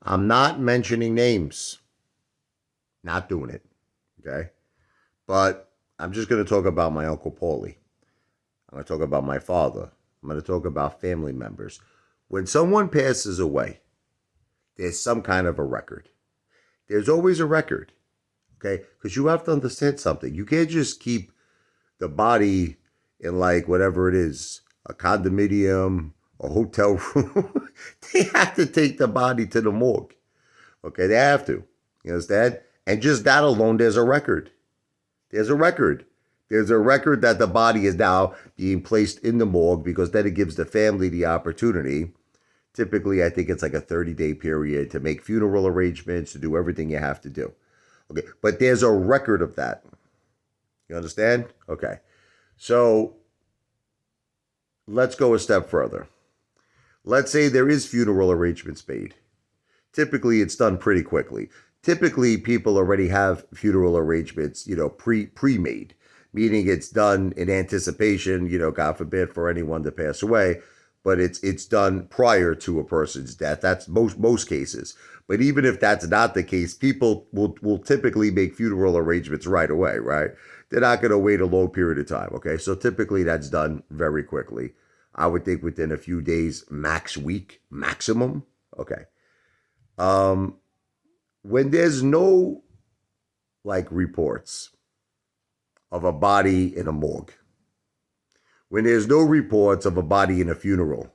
I'm not mentioning names. Not doing it. Okay. But I'm just going to talk about my Uncle Paulie. I'm going to talk about my father. I'm going to talk about family members. When someone passes away, there's some kind of a record. There's always a record. Okay. Because you have to understand something. You can't just keep the body in like whatever it is, a condominium, a hotel room. They have to take the body to the morgue. Okay, they have to. You understand? And just that alone, there's a record. There's a record. There's a record that the body is now being placed in the morgue because then it gives the family the opportunity. Typically, I think it's like a 30-day period to make funeral arrangements, to do everything you have to do. Okay, but there's a record of that. You understand? Okay. So let's go a step further. Let's say there is funeral arrangements made. Typically, it's done pretty quickly. Typically, people already have funeral arrangements, pre-made, meaning it's done in anticipation, God forbid for anyone to pass away, but it's done prior to a person's death. That's most cases. But even if that's not the case, people will typically make funeral arrangements right away, right? They're not going to wait a long period of time. Okay, so typically that's done very quickly. I would think within a few days, max week, maximum. Okay. Um, when there's no like reports of a body in a morgue, when there's no reports of a body in a funeral,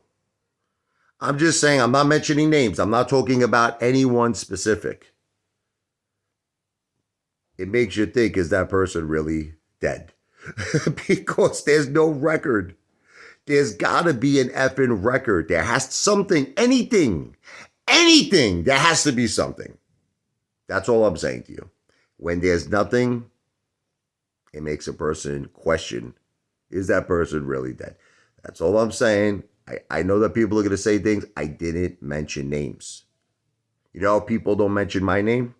I'm just saying, I'm not mentioning names. I'm not talking about anyone specific. It makes you think, is that person really dead? Because there's no record. There's got to be an effing record. There has something, anything. There has to be something. That's all I'm saying to you. When there's nothing, it makes a person question, is that person really dead? That's all I'm saying. I know that people are going to say things. I didn't mention names. You know, people don't mention my name.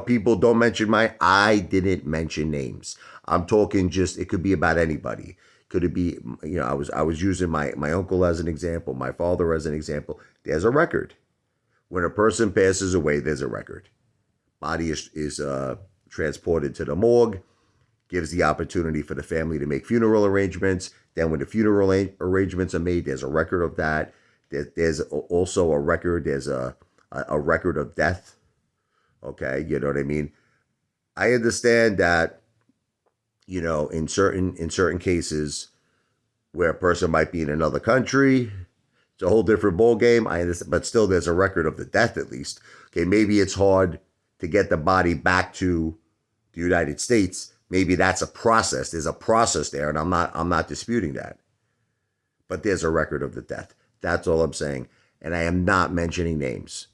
People don't mention I didn't mention names. I'm talking just, it could be about anybody. Could it be, I was using my uncle as an example, my father as an example. There's a record. When a person passes away, there's a record. Body is transported to the morgue, gives the opportunity for the family to make funeral arrangements. Then when the funeral arrangements are made, there's a record of that. There's also a record. There's a record of death. Okay, you know what I mean? I understand that, in certain cases where a person might be in another country, it's a whole different ball game. I understand, but still, there's a record of the death at least. Okay, maybe it's hard to get the body back to the United States. Maybe that's a process. There's a process there, and I'm not disputing that. But there's a record of the death. That's all I'm saying. And I am not mentioning names.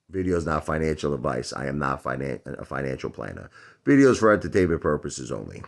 Video is not financial advice. I am not a financial planner. Videos for entertainment purposes only.